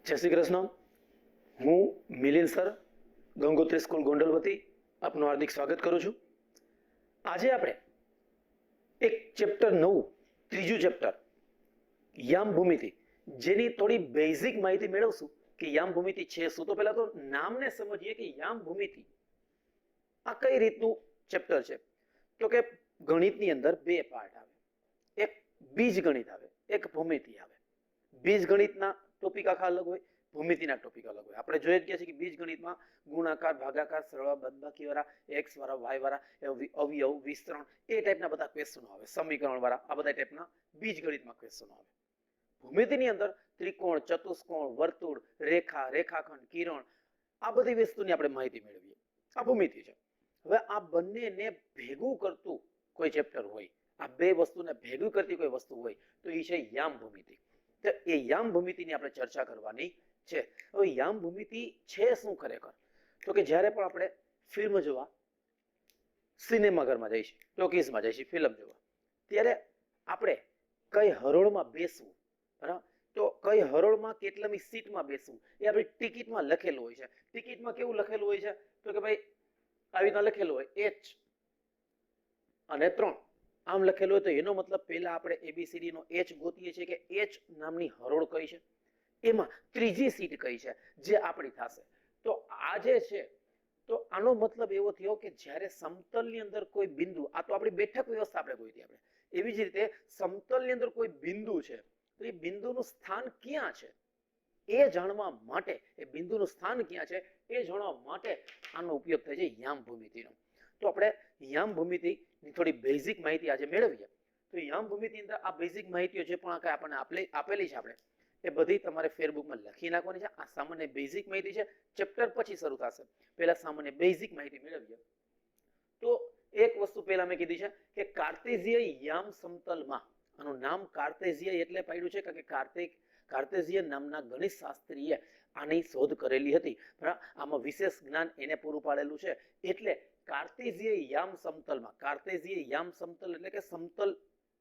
જય શ્રી કૃષ્ણ. હું Milind sir, Gangotri school Gondal વતી આપનું હાર્દિક સ્વાગત કરું છું. આજે આપણે એક ચેપ્ટર નવું, ત્રીજું ચેપ્ટર યામ ભૂમિતિ, જેની થોડી બેઝિક માહિતી મેળવશું કે યામ ભૂમિતિ છે શું. તો પહેલા તો નામને સમજીએ કે યામ ભૂમિતિ આ કઈ રીતનું ચેપ્ટર છે. તો કે ગણિતની અંદર બે પાર્ટ આવે, એક બીજ ગણિત આવે, એક ભૂમિતિ આવે. બીજ ગણિતના ટોપિક આખા અલગ હોય, ભૂમિતિના ટોપિક અલગ હોય. આપણે જોઈ જ ગયા છે કે બીજ ગણિતમાં ગુણાકાર, ભાગાકાર, સરવાળા, બાદબાકી વાળા, એક્સ વાળા, વાય વાળા, અવયવ, વિસ્તરણ, એ ટાઈપના બધા ક્વેશ્ચનો આવે, સમીકરણ વાળા, આ બધા ટાઈપના બીજ ગણિતમાં ક્વેશ્ચનો આવે. ભૂમિતિની અંદર ત્રિકોણ, ચતુષ્કોણ, વર્તુળ, રેખા, રેખાખંડ, કિરણ, આ બધી વસ્તુની આપણે માહિતી મેળવીએ. આ ભૂમિતિ છે. હવે આ બંનેને ભેગું કરતું કોઈ ચેપ્ટર હોય, આ બે વસ્તુને ભેગું કરતી કોઈ વસ્તુ હોય તો એ છે યામ ભૂમિતિ. તો એ યામ ભૂમિતિની આપણે ચર્ચા કરવાની છે. હવે યામ ભૂમિતિ છે શું ખરેખર? તો કે જ્યારે પણ આપણે ફિલ્મ જોવા સિનેમાઘરમાં જઈશું, ટોકીઝમાં જઈશું ફિલ્મ જોવા, ત્યારે આપણે કઈ હરોળમાં બેસવું, બરાબર, તો કઈ હરોળમાં કેટલામી સીટમાં બેસવું એ આપણી ટિકિટમાં લખેલું હોય છે. ટિકિટમાં કેવું લખેલું હોય છે? તો કે ભાઈ આવી રીતના લખેલું હોય H અને 3 આમ લખેલું હોય. તો એનો મતલબ પહેલા આપણે ABCD નો H ગોતીએ છીએ કે H નામની હરોળ કઈ છે, એમાં ત્રીજી સીટ કઈ છે જે આપણી થશે. તો આ જે છે, તો આનો મતલબ એવો થયો કે જ્યારે સમતલની અંદર કોઈ બિંદુ, આ તો આપણી બેઠક વ્યવસ્થા આપણે ગોતી, આપણે એવી જ રીતે સમતલની અંદર કોઈ બિંદુ છે, તો એ બિંદુનું સ્થાન ક્યાં છે એ જાણવા માટે, એ બિંદુનું સ્થાન ક્યાં છે એ જાણવા માટે આનો ઉપયોગ થાય છે યામ ભૂમિતિનો. તો આપણે યામ ભૂમિતિની થોડી બેઝિક માહિતી આજે મેળવીએ. તો યામ ભૂમિતિની અંદર આ બેઝિક માહિતીઓ જે પણ આપણને આપેલી છે, આપણે એ બધી તમારે ફેરબુકમાં લખી નાખવાની છે. આ સામાન્ય બેઝિક માહિતી છે, ચેપ્ટર પછી શરૂ થશે. પહેલા સામાન્ય બેઝિક માહિતી મેળવીએ. તો એક વસ્તુ પહેલા મેં કીધી છે કે કાર્ટેઝિય યામ સમતલમાં, આનું નામ કાર્ટેઝિય એટલે પાડ્યું છે કે કાર્ટેઝિયન નામના ગણિત શાસ્ત્રીએ આની શોધ કરેલી હતી. બરાબર, આમાં વિશેષ જ્ઞાન એને પૂરું પાડેલું છે. એટલે કાર્ટેઝિય યામ સમતલમાં, કાર્ટેઝિય યામ સમતલ એટલે કે સમતલ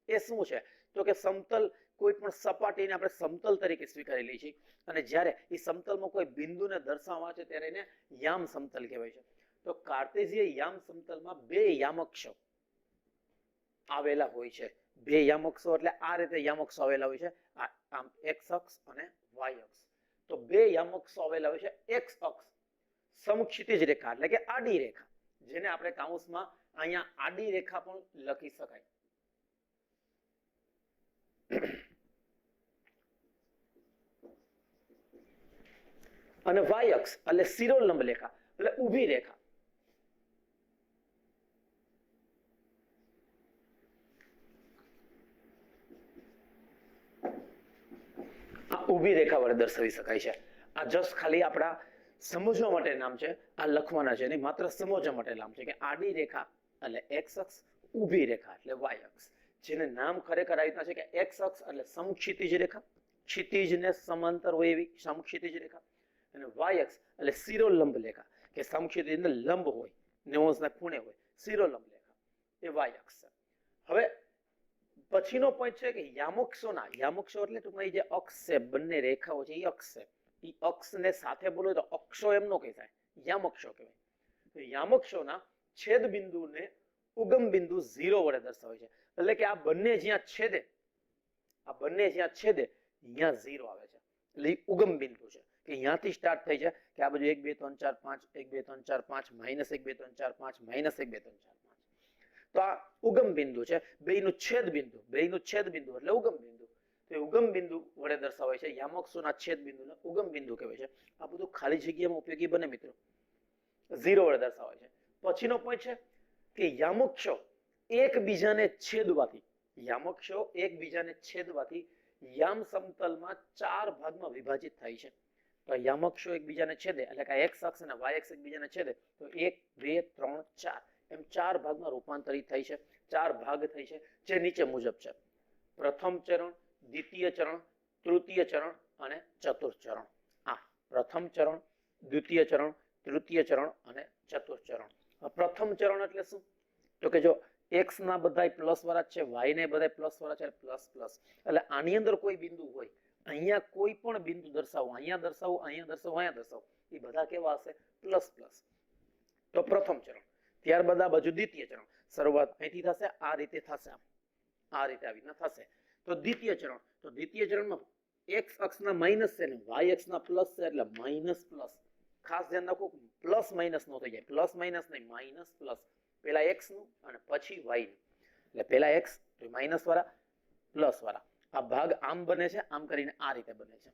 એ શું છે? તો કે સમતલ કોઈ પણ સપાટીને આપણે સમતલ તરીકે સ્વીકારી લઈએ છીએ, અને જ્યારે એ સમતલમાં કોઈ બિંદુને દર્શાવવા છે ત્યારે એને યામ સમતલ કહેવાય છે. તો કાર્ટેઝિય યામ સમતલમાં બે યામક્ષો આવેલા હોય છે. બે યામક્ષો એટલે આ રીતે યામક્ષો આવેલા હોય છે, આમ એક્સ અક્ષ અને વાય અક્ષ. તો બે યામક્ષો આવેલા હોય છે. એક્સ અક્ષ સમક્ષિતિજ રેખા એટલે કે આડી રેખા, જેને આપણે કાઉન્સમાં અહીંયા આડી રેખા પણ લખી શકાય. અને વાય અક્ષ એટલે શિરોલંબ રેખા એટલે ઊભી રેખા. આ ઊભી રેખા વડે દર્શાવી શકાય છે. આ જસ્ટ ખાલી આપણા સમજવા માટે નામ છે, આ લખવાના છે નહીં, માત્ર સમજવા માટે નામ છે કે આડી રેખા એટલે એક્સ અક્ષ, ઊભી રેખા એટલે વાય અક્ષ. જેને નામ ખરેખર આ રીતના છે કે એક્સ અક્ષ એટલે સમક્ષિતિજ રેખા, ક્ષિતિજને સમાંતર હોય એવી સમક્ષિતિજ રેખા, અને વાય અક્ષ એટલે શિરોલંબ રેખા કે સમક્ષિતિજને લંબ હોય, 90 ખૂણે હોય, શિરોલંબ રેખા એ વાય અક્ષ છે. હવે પછીનો પોઈન્ટ છે કે યામક્ષોના, યામક્ષો એટલે ટૂંકમાં જે અક્ષ છે, બંને રેખાઓ છે એ અક્ષ છે. એ અક્ષને સાથે બોલો તો અક્ષો એમ નો કહેવાય, યામક્ષો કહેવાય. તો યામક્ષોના છેદ બિંદુને ઉગમ બિંદુ 0 વડે દર્શાવે છે. એટલે કે આ બંને જ્યાં છેદે, આ બંને જ્યાં છેદે અહીંયા 0 આવે છે. એટલે એ ઉગમ બિંદુ છે કે અહીંયાથી સ્ટાર્ટ થઈ છે કે આ બધું 1 2 3 4 5 1 2 3 4 5 -1 2 3 4 5 -1 2 3 4 5. તો આ ઉગમ બિંદુ છે, બેયનું છેદ બિંદુ, બેયનું છેદ બિંદુ એટલે ઉગમ બિંદુ. તો એ ઉગમ બિંદુ વડે દર્શાવાય છે. યામક્ષોના છેદ બિંદુને ઉગમ બિંદુ કહેવાય છે. આ બધું ખાલી જગ્યામાં ઉપયોગી બને મિત્રો. 0 વડે દર્શાવાય છે. પછીનો પોઈન્ટ છે કે યામક્ષો એકબીજાને છેદવાથી, યામક્ષો એકબીજાને છેદવાથી યામ સમતલમાં 4 ભાગમાં વિભાજિત થાય છે. તો યામક્ષો એકબીજાને છેદે એટલે કે એક્સ અક્ષ અને વાય અક્ષ એકબીજાને છેદે તો 1 2 3 4 એમ 4 ભાગમાં રૂપાંતરિત થાય છે. 4 ભાગ થાય છે જે નીચે મુજબ છે: પ્રથમ ચરણ, દ્વિતીય ચરણ, તૃતીય ચરણ અને ચતુર્થ ચરણ. આ પ્રથમ ચરણ, દ્વિતીય ચરણ, તૃતીય ચરણ અને ચતુર્થ ચરણ. પ્રથમ ચરણ એટલે શું? તો કે જો x ના બધાય પ્લસ વાળા છે, y ને બધાય પ્લસ વાળા છે, પ્લસ પ્લસ, એટલે આની અંદર કોઈ બિંદુ હોય અહીંયા કોઈ પણ બિંદુ દર્શાવો, અહીંયા દર્શાવો, અહીંયા દર્શાવો, અહીંયા દર્શાવો, એ બધા કેવા હશે? Plus plus. તો પ્રથમ ચરણ. ત્યારબાદ આ બાજુ દ્વિતીય ચરણ. શરૂઆત અહીંથી થશે, આ રીતે થશે, આ રીતે આવી રીતના થશે. તો દ્વિતીય ચરણ, તો દ્વિતીય ચરણમાં x અક્ષના માઇનસ છે ને y અક્ષના પ્લસ છે, એટલે માઇનસ પ્લસ. ખાસ ધ્યાન રાખો, પ્લસ માઇનસ નો થઈ જાય, પ્લસ માઇનસ નહીં, માઇનસ પ્લસ. પેલા x નું અને પછી y નું, એટલે પેલા x માઇનસ વાળા પ્લસ વાળા. આ ભાગ આમ બને છે, આમ કરીને આ રીતે બને છે.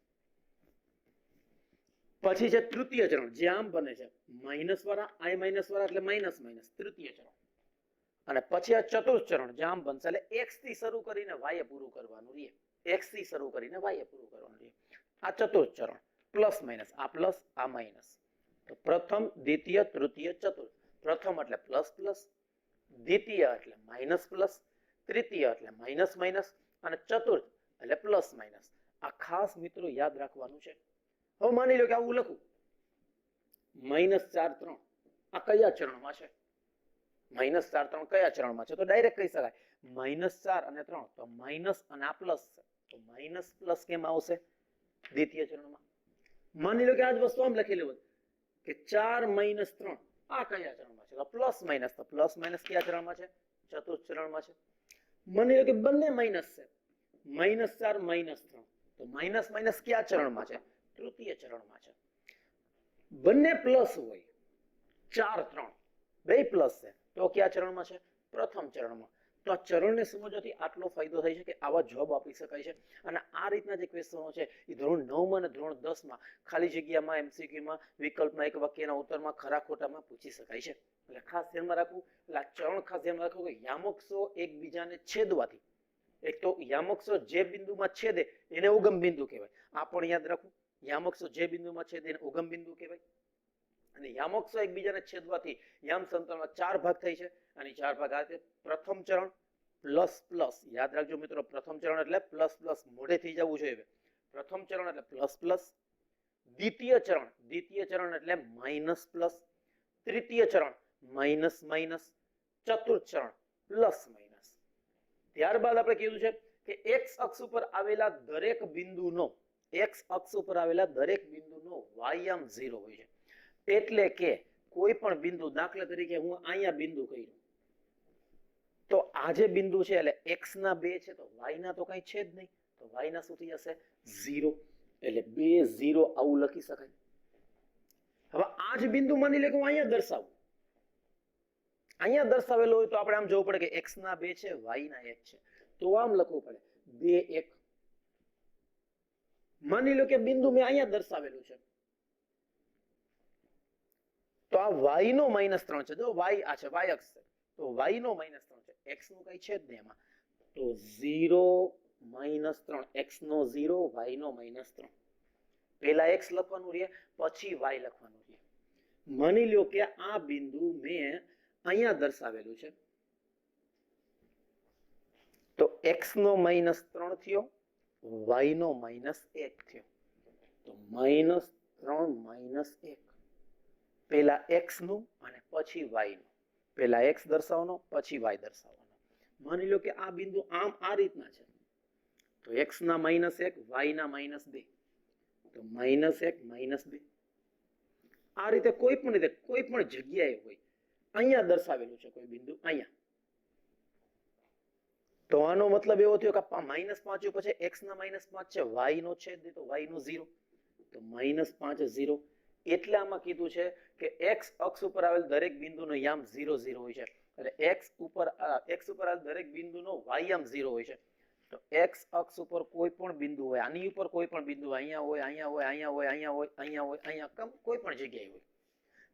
પછી છે તૃતીય ચરણ, જે આમ બને છે, માઇનસ વાળા, i માઇનસ વાળા, એટલે માઇનસ માઇનસ, તૃતીય ચરણ. અને પછી આ ચતુર્થ ચરણ, જે આમ બનશે, એટલે x થી શરૂ કરીને y એ પૂરું કરવાનું રહે, x થી શરૂ કરીને y એ પૂરું કરવાનું રહે. આ ચતુર્થ ચરણ, પ્લસ માઇનસ, આ પ્લસ, આ માઇનસ. તો પ્રથમ, દ્વિતીય, તૃતીય, ચતુર્થ. પ્રથમ એટલે પ્લસ પ્લસ, દ્વિતીય એટલે માઇનસ પ્લસ, તૃતીય એટલે માઇનસ માઇનસ, અને ચતુર્થ એટલે પ્લસ માઇનસ. આ ખાસ મિત્રો યાદ રાખવાનું છે. હવે માની લો કે આવું લખું, -4 3, આ કયા ચરણમાં છે? -4 3 કયા ચરણમાં છે? તો ડાયરેક્ટ કહી શકાય -4 અને 3, તો માઇનસ અને આ પ્લસ છે, તો માઇનસ પ્લસ કેમ આવશે? દ્વિતીય ચરણમાં. માની લો કે આ જ વસ્તુ આમ લખી લેવું કે 4 - 3, આ કયા ચરણમાં છે? તો પ્લસ માઇનસ, તો પ્લસ માઇનસ કયા ચરણમાં છે? ચતુર્થ ચરણમાં છે. માની લો કે બંને માઇનસ છે, -4 -3, તો માઇનસ માઇનસ કયા ચરણમાં છે? તૃતીય ચરણમાં છે. બંને પ્લસ હોય, 4 3 બે પ્લસ છે, તો કયા ચરણમાં છે? પ્રથમ ચરણમાં. તો આ ચરણને સમજવાથી આટલો ફાયદો થાય છે કે આવા જવાબ આપી શકાય છે. અને આ રીતના જે ક્વેશ્ચનો છે એ ધોરણ 9 અને ધોરણ 10 માં ખાલી જગ્યામાં, એમસીક્યુમાં, વિકલ્પમાં, એક વાક્યના ઉત્તરમાં, ખરા ખોટામાં પૂછી શકાય છે. એટલે ખાસ ધ્યાનમાં રાખવું. એટલે આ ચરણ ખાસ ધ્યાનમાં રાખવું કે યામોક્ષો એકબીજાને છેદવાથી, એક તો યામોક્ષો જે બિંદુમાં છેદે એને ઉગમ બિંદુ કહેવાય. આ પણ યાદ રાખવું, યામોક્ષો જે બિંદુમાં છેદે એને ઉગમ બિંદુ કહેવાય. અને યામોક્ષો એકબીજાને છેદવાથી યામ સમતલમાં 4 ભાગ થાય છે. અને 4 ભાગ આ રીતે. પ્રથમ ચરણ પ્લસ પ્લસ, યાદ રાખજો મિત્રો, પ્રથમ ચરણ એટલે પ્લસ પ્લસ, મોઢે થઈ જવું જોઈએ. પ્રથમ ચરણ એટલે પ્લસ પ્લસ, દ્વિતીય ચરણ એટલે માઇનસ પ્લસ, તૃતીય ચરણ માઇનસ માઇનસ, ચતુર્થ ચરણ પ્લસ માઇનસ. ત્યારબાદ આપણે કીધું છે કે x અક્ષ ઉપર આવેલા દરેક બિંદુનો y-યામ 0 હોય છે. એટલે કે કોઈ પણ બિંદુ, દાખલા તરીકે હું અહીંયા બિંદુ કર્યું, તો આ જે બિંદુ છે એટલે x ના 2 છે, તો y ના તો કઈ છે જ નહીં, તો y ના શું થઈ જશે? 0. એટલે 2 0 આવું લખી શકાય. હવે આ જ બિંદુ માની લે કે હું અહીંયા દર્શાવું, અહીંયા દર્શાવેલો હોય તો આપણે આમ જોવું પડે કે x ના 2 છે, y ના 1 છે, તો આમ લખવું પડે 2 1. માની લો કે બિંદુ મેં અહીંયા દર્શાવેલું છે, તો આ y નો -3 છે. જો y આ છે, y અક્ષ છે, તો y નો -3 છે, x નું કઈ છે જ નહીં એમાં, તો 0 -3, x નો 0, y નો -3. પહેલા x લખવાનું રહે, પછી y લખવાનું રહે. માની લો કે આ બિંદુ મેં અહીંયા દર્શાવેલું છે, તો x નો -3 થયો, y નો -1 થયો, તો -3 -1. પહેલા x નું અને પછી y નું, પહેલા x દર્શાવવાનો, પછી y દર્શાવવાનો. માની લો કે આ બિંદુ આમ આ રીતના છે, તો x ના -1, y ના -2, તો -1 -2. આ રીતે કોઈ પણ જગ્યાએ હોય, અહીંયા દર્શાવેલું છે કોઈ બિંદુ અહીંયા, તો આનો મતલબ એવો થયો કે -5 પછી x ના -5 છે, y નો છે તો y નો 0, તો -5 0. એટલે આમાં કીધું છે કે x અક્ષ ઉપર આવેલ દરેક બિંદુનો યામ 0 0 હોય છે. એટલે x ઉપર આવેલ દરેક બિંદુનો y-યામ 0 હોય છે. તો x અક્ષ ઉપર કોઈ પણ બિંદુ હોય, આની ઉપર કોઈ પણ બિંદુ અહીંયા હોય, અહીંયા હોય, અહીંયા હોય, અહીંયા હોય, અહીંયા હોય, અહીંયા કોઈ પણ જગ્યાએ હોય,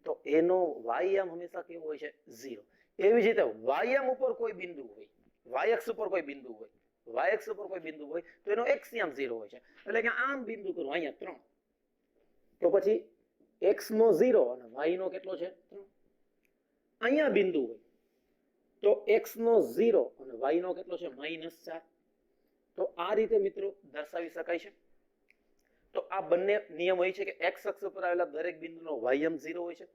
તો એનો y-યામ હંમેશા કેવો હોય છે? 0. એવી જ રીતે y-યામ ઉપર કોઈ બિંદુ હોય, y અક્ષ ઉપર કોઈ બિંદુ હોય, તો એનો x-યામ 0 હોય છે. એટલે કે આમ બિંદુ કરું અહીંયા 3, તો પછી x નો 0 અને y નો કેટલો છે? 3. અહીંયા બિંદુ હોય તો x નો 0 અને y નો કેટલો છે? -4. તો આ રીતે મિત્રો દર્શાવી શકાય છે. તો આ બંને નિયમ હોય છે કે x અક્ષ ઉપર આવેલા દરેક બિંદુનો y-યામ 0 હોય છે,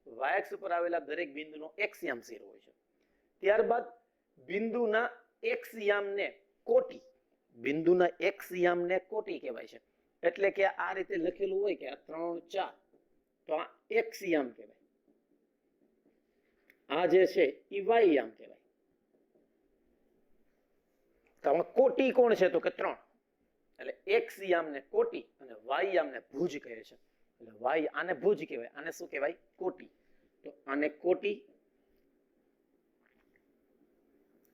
y અક્ષ ઉપર આવેલા દરેક બિંદુનો x-યામ 0 હોય છે. ત્યારબાદ બિંદુના x-યામને કોટી, બિંદુના એક્સ યામને કોટી કહેવાય છે. એટલે કે આ રીતે લખેલું હોય કે આ 3 4 તો આ એક્સ યામ કહેવાય, આ જે છે એ વાય યામ કહેવાય. તો આમાં કોટી કોણ છે તો કે 3, એટલે એક્સ યામને કોટી અને વાય યામને ભુજ કહે છે. એટલે વાય આને ભુજ કહેવાય, આને શું કહેવાય? કોટી. તો આને કોટી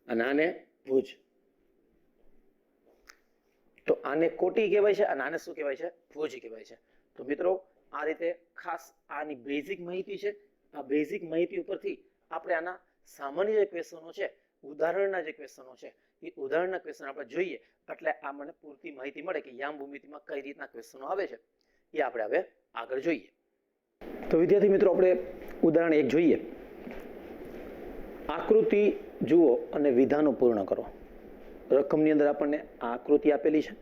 અને આને ભુજ. તો આને કોટી કહેવાય છે અને આને શું કહેવાય છે? ભુજ કહેવાય છે. તો મિત્રો આ રીતે ખાસ આની બેઝિક માહિતી છે. આ બેઝિક માહિતી ઉપરથી આપણે આના સામાન્ય જે ક્વેશ્ચનો છે, ઉદાહરણના જે ક્વેશ્ચનો છે, એ ઉદાહરણના ક્વેશ્ચન આપણે જોઈએ એટલે આ મને પૂરતી માહિતી મળે કે યામ ભૂમિતિમાં કઈ રીતના ક્વેશ્ચનો આવે છે. એ આપણે હવે આગળ જોઈએ. તો વિદ્યાર્થી મિત્રો આપણે ઉદાહરણ 1 જોઈએ. આકૃતિ જુઓ અને વિધાનો પૂર્ણ કરો. રકમની અંદર આપણને આ આકૃતિ આપેલી છે,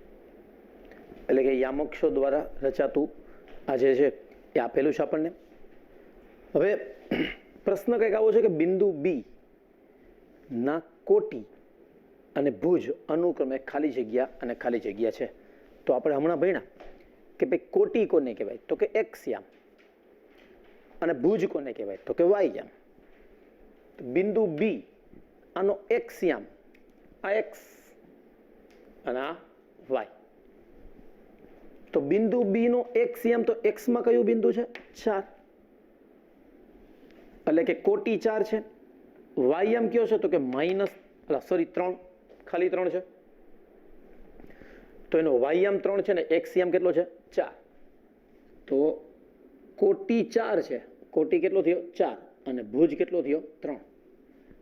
એટલે કે યામક્ષો દ્વારા રચાતું આ જે છે એ આપેલું છે આપણને. હવે પ્રશ્ન કંઈક આવો છે કે બિંદુ બી ના કોટી અને ભુજ અનુક્રમે ખાલી જગ્યા અને ખાલી જગ્યા છે. તો આપણે હમણાં ભણ્યા કે ભાઈ કોટી કોને કહેવાય તો કે એક્સ યામ અને ભુજ કોને કહેવાય તો કે વાય યામ. બિંદુ બી આનો એક્સ યામ આ એક્સ અને આ વાય. તો બિંદુ બી નો એક્સ યામ તો એક્સ માં કયું બિંદુ છે? 4, એટલે કે કોટી 4 છે. વાય યામ કયો છે તો કે -3, ખાલી 3 છે. તો એનો વાય યામ 3 છે ને એક્સ યામ કેટલો છે? 4. તો કોટી 4 છે, કોટી કેટલો થયો? 4 અને ભુજ કેટલો થયો? 3.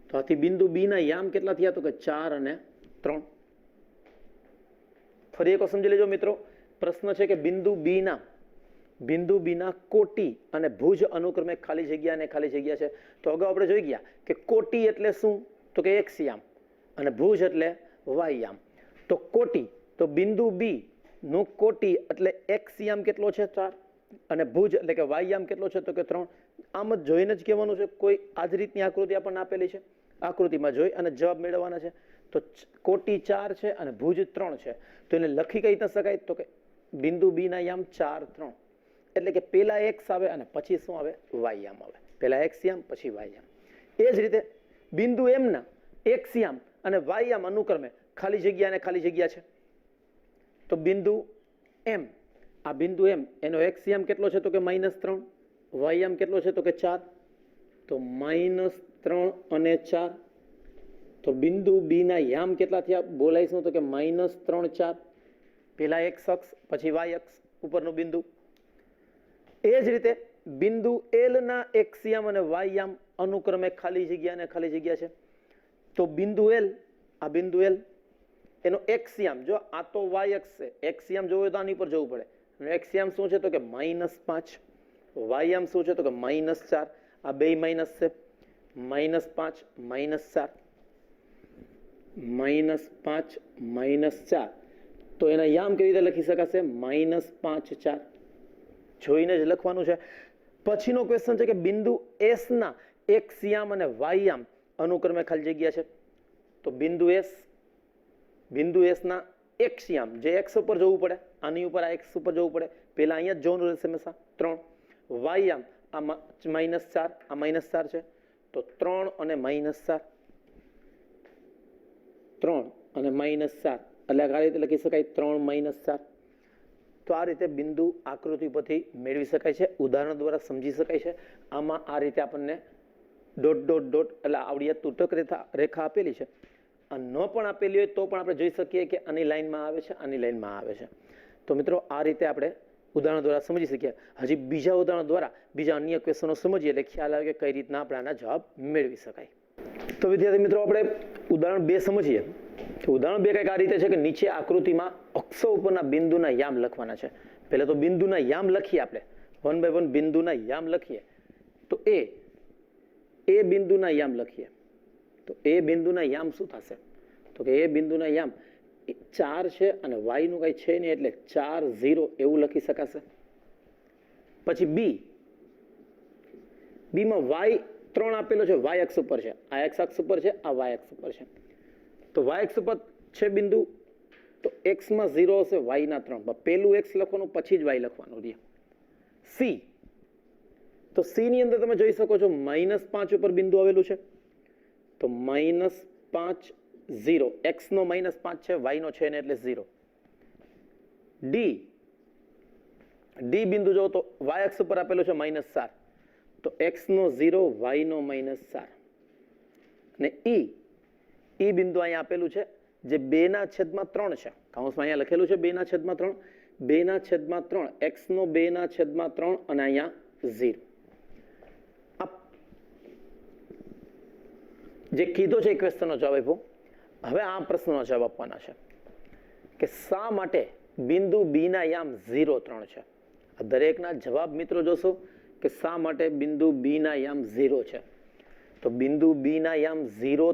તો આથી બિંદુ બી ના યામ કેટલા થયા તો કે 4 અને 3. ફરી એક વાર સમજી લેજો મિત્રો. પ્રશ્ન છે કે બિંદુ બી ના કોટી અને ભુજ અનુક્રમે ખાલી જગ્યા અને ખાલી જગ્યા છે. તો અગાઉ આપણે જોઈ ગયા કે કોટી એટલે શું તો કે એક્સ યામ અને ભુજ એટલે વાય યામ. તો કોટી તો બિંદુ બી નો કોટી એટલે એક્સ યામ કેટલો છે? 4 અને ભુજ એટલે કે વાય યામ કેટલો છે તો કે 3. આમ જ જોઈને જ કહેવાનું છે. કોઈ આ જ રીતની આકૃતિ આપણને આપેલી છે, આકૃતિમાં જોઈ અને જવાબ મેળવવાના છે. તો કોટી 4 છે અને ભુજ 3 છે. તો એને લખી કઈ રીતે શકાય તો કે બિંદુ બી ના યામ 4 3, એટલે કે પેલા એક્સ આવે અને પછી શું આવે? વાય યામ આવે. પેલા એક્સ યામ પછી વાય યામ. એ જ રીતે બિંદુ એમ ના એક્સ યામ અને વાય યામ અનુક્રમે ખાલી જગ્યા અને ખાલી જગ્યા છે. તો બિંદુ એમ, આ બિંદુ એમ એનો એક્સ યામ કેટલો છે તો કે -3, વાય યામ કેટલો છે તો કે 4. તો -3 અને 4. તો બિંદુ બી ના યામ કેટલા થયા? બોલાઈશું તો કે -3 4, પેલા એક્સ અક્ષ પછી વાય અક્ષ ઉપરનું બિંદુ. એ જ રીતે બિંદુ એલ ના એક્સ યામ અને વાય યામ અનુક્રમે ખાલી જગ્યા અને ખાલી જગ્યા છે. તો બિંદુ એલ, આ બિંદુ એલ એનો એક્સ યામ, જો આ તો વાય અક્ષ છે, એક્સ યામ જોવું હોય તો આની પર જવું પડે. એક્સ યામ શું છે તો કે -5, વાય યામ શું છે તો કે -4. આ બે માઇનસ છે, -5 -4, -5 -4. તો એના યામ કેવી રીતે લખી શકાશે? -5 4. જોઈને જ લખવાનું છે. પછીનો ક્વેશ્ચન છે કે બિંદુ એસ ના એક્સ યામ અને વાય યામ અનુક્રમે ખાલી જગ્યા છે. તો બિંદુ એસ ના એક્સ યામ, જે એક્સ ઉપર જવું પડે, આની ઉપર આ એક્સ ઉપર જવું પડે, પેલા અહીંયા જ જવાનું રહેશે હંમેશા 3. વાય યામ આ -4, આ -4 છે. તો 3 અને -4, 3 અને -4, એટલે આ રીતે લખી શકાય 3 -4. તો આ રીતે બિંદુ આકૃતિ પરથી મેળવી શકાય છે, ઉદાહરણ દ્વારા સમજી શકાય છે. આમાં આ રીતે આપણને ડોટ ડોટ ડોટ એટલે આવડી તૂટક રેખા આપેલી છે. ન પણ આપેલી હોય તો પણ આપણે જોઈ શકીએ કે આની લાઈનમાં આવે છે, આની લાઈનમાં આવે છે. તો મિત્રો આ રીતે આપણે ઉદાહરણ દ્વારા સમજી શકીએ. હજી બીજા ઉદાહરણ દ્વારા બીજા અન્ય ક્વેશ્ચનો સમજીએ એટલે ખ્યાલ આવે કે કઈ રીતના આપણે આના જવાબ મેળવી શકાય. તો વિદ્યાર્થી મિત્રો આપણે ઉદાહરણ 2 સમજીએ. તો ઉદાહરણ 2 કંઈક આ રીતે છે કે નીચે આકૃતિમાં અક્ષો ઉપરના બિંદુના યામ લખવાના છે. પહેલા તો બિંદુના યામ લખીએ આપણે, 1 by 1 બિંદુના યામ લખીએ. તો એ બિંદુના યામ લખીએ. તો એ બિંદુના યામ શું થશે તો કે એ બિંદુના યામ 4 છે અને વાય નું કઈ છે નહીં એટલે 4 0 એવું લખી શકાશે. પછી બી માં વાય 3 આપેલો છે, વાય અક્ષ ઉપર છે, આ એક્સ અક્ષ ઉપર છે, આ વાય અક્ષ ઉપર છે. તો વાય અક્ષ ઉપર છે બિંદુ તો એક્સમાં 0 હશે, વાયના 3. પહેલું એક્સ લખવાનું, પછી જ વાય લખવાનું રહે. સી, તો સી ની અંદર તમે જોઈ શકો છો -5 ઉપર બિંદુ આવેલું છે. તો -5 0, એક્સ નો -5 છે, વાય નો છે ને એટલે 0. ડી, ડી બિંદુ જો તો વાય અક્ષ ઉપર આપેલો છે -4, તો એક્સ નો 0, વાય નો -4. અને ઈ બિંદુ અહીંયા આપેલું છે જે 2/3 છે, કૌંસમાં અહીંયા લખેલું છે 2/3, 2/3, એક્સ નો 2/3 અને અહીંયા 0. જે કીધો છે એ ક્વેશ્ચનનો જવાબ આપ્યો. હવે આ પ્રશ્નનો જવાબ આપવાના છે કે શા માટે બિંદુ બી ના યામ 0, 3 છે. આ દરેકના જવાબ મિત્રો જોશો કે શા માટે બિંદુ બી ના યામ 0 છે. તો બિંદુ બી ના યામ 0,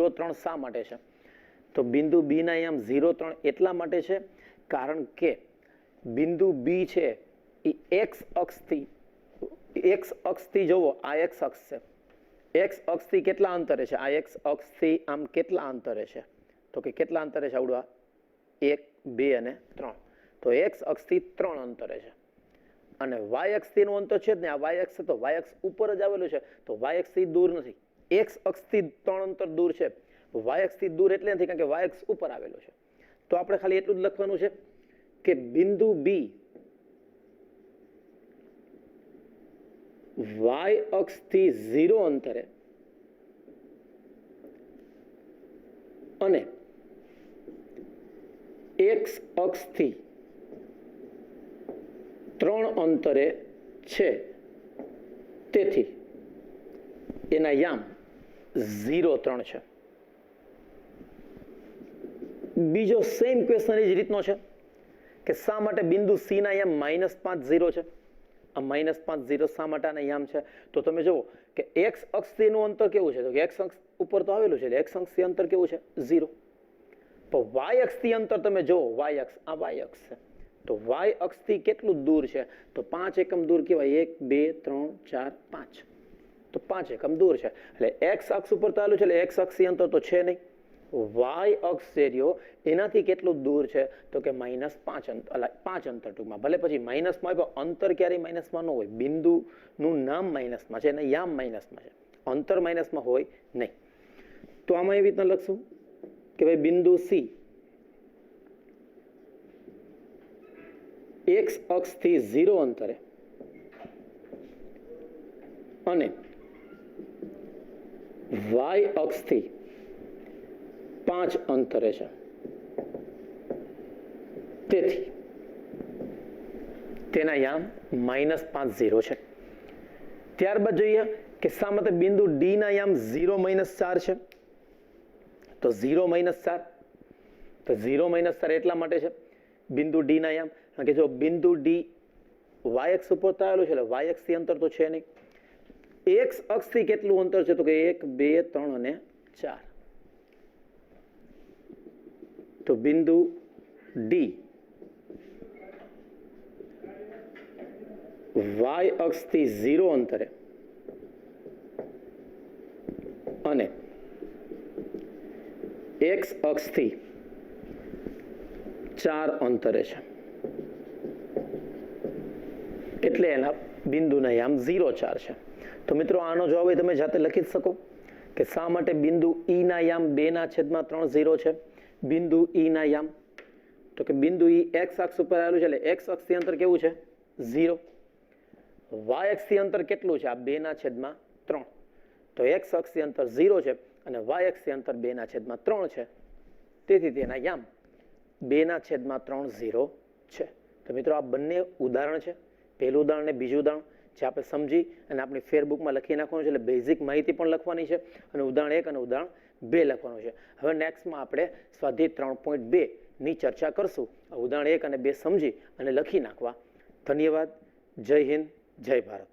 3 શા માટે છે? તો બિંદુ બી ના યામ 0, 3 એટલા માટે છે કારણ કે બિંદુ બી છે એ એક્સ અક્ષથી જોવો, આ એક્સ અક્ષ છે. એક્સ અક્ષથી કેટલા અંતરે છે? આ એક્સ અક્ષથી આમ કેટલા અંતરે છે? તો કે કેટલા અંતરે છે આવડું? 1, 2 અને 3. તો એક્સ અક્ષથી 3 અંતરે છે. અને વાય અક્ષથી નું અંતર છે જ ને, આ વાય અક્ષ તો વાય અક્ષ ઉપર જ આવેલું છે, તો વાય અક્ષથી દૂર નથી. એક્સ અક્ષથી 3 અંતર દૂર છે, વાય અક્ષથી દૂર એટલે નથી કારણ કે વાય અક્ષ ઉપર આવેલો છે. તો આપણે ખાલી એટલું જ લખવાનું છે કે બિંદુ બી વાય અક્ષથી 0 અંતરે અને એક્સ અક્ષથી 3 અંતરે છે, તેથી એના યામ 0, 3 છે. બીજો સેમ ક્વેશ્ચન એ જ રીતનો છે કે શા માટે બિંદુ સી ના યામ -5 0 છે? આ -5 0 શા માટે આના યામ છે? તો તમે જુઓ કે એક્સ અક્ષથી અંતર કેવું છે? તો એક્સ અક્ષ ઉપર તો આવેલું છે એટલે એક્સ અક્ષથી અંતર કેવું છે? 0. તો વાય અક્ષથી અંતર તમે જુઓ, વાય અક્ષ, આ વાય અક્ષ છે, તો વાય અક્ષથી કેટલું દૂર છે? તો 5 એકમ દૂર કહેવાય. 1, 2, 3, 4, 5. તો 5 એકમ દૂર છે. એટલે એક્સ અક્ષ ઉપર તો આવેલું છે એટલે એક્સ અક્ષથી અંતર તો છે નહીં. વાય અક્ષ છે રહ્યો એનાથી કેટલું દૂર છે? તો કે -5 અંતર ટૂંકમાં. ભલે પછી માઇનસમાં આવ્યો, અંતર ક્યારેય માઇનસમાં ન હોય. બિંદુનું નામ માઇનસમાં છે અને યામ માઇનસમાં છે, અંતર માઇનસમાં હોય નહીં. તો આમાં એવી રીતના લખશું કે ભાઈ બિંદુ સી એક્સ અક્ષથી 0 અંતરે અને વાય અક્ષથી 5 અંતરે છે, તેથી તેના યામ -5 0 છે. ત્યારબાદ જોઈએ કે શા માટે બિંદુ ડી ના યામ 0, -4 છે? તો 0, -4, તો 0, -4 એટલા માટે છે બિંદુ ડી ના યામ કારણ કે જો બિંદુ ડી વાય અક્ષ ઉપર આવેલું છે એટલે વાય અક્ષથી અંતર તો છે નહીં. એક્સ અક્ષથી કેટલું અંતર છે? તો કે 1, 2, 3 અને 4. તો બિંદુ ડી વાય અક્ષથી 0 અંતરે અને એક્સ અક્ષથી 4 અંતરે છે, એટલે એના બિંદુના યામ 0, 4 છે. તો મિત્રો આનો જવાબ તમે જાતે લખી જ શકો કે શા માટે બિંદુ ઈ ના યામ 2/3 0 છે. બિંદુ ઈ ના યામ, તો કે બિંદુ ઈ એક્સ અક્ષ ઉપર આવેલું છે એટલે એક્સ અક્ષથી અંતર કેવું છે? 0. વાય અક્ષથી અંતર કેટલું છે? આ 2/3. તો એક્સ અક્ષથી અંતર 0 છે અને વાય અક્ષથી અંતર 2/3 છે, તેથી તેના યામ 2/3 0 છે. તો મિત્રો આ બંને ઉદાહરણ છે, પહેલું ઉદાહરણ અને બીજું ઉદાહરણ, જે આપણે સમજી અને આપણી ફેરબુકમાં લખી નાખવાનું છે. એટલે બેઝિક માહિતી પણ લખવાની છે અને ઉદાહરણ 1 અને ઉદાહરણ 2 લખવાનું છે. હવે નેક્સ્ટમાં આપણે સ્વાધ્યાય 3.2 ની ચર્ચા કરશું. ઉદાહરણ 1 અને 2 સમજી અને લખી નાખવા. ધન્યવાદ. જય હિન્દ, જય ભારત.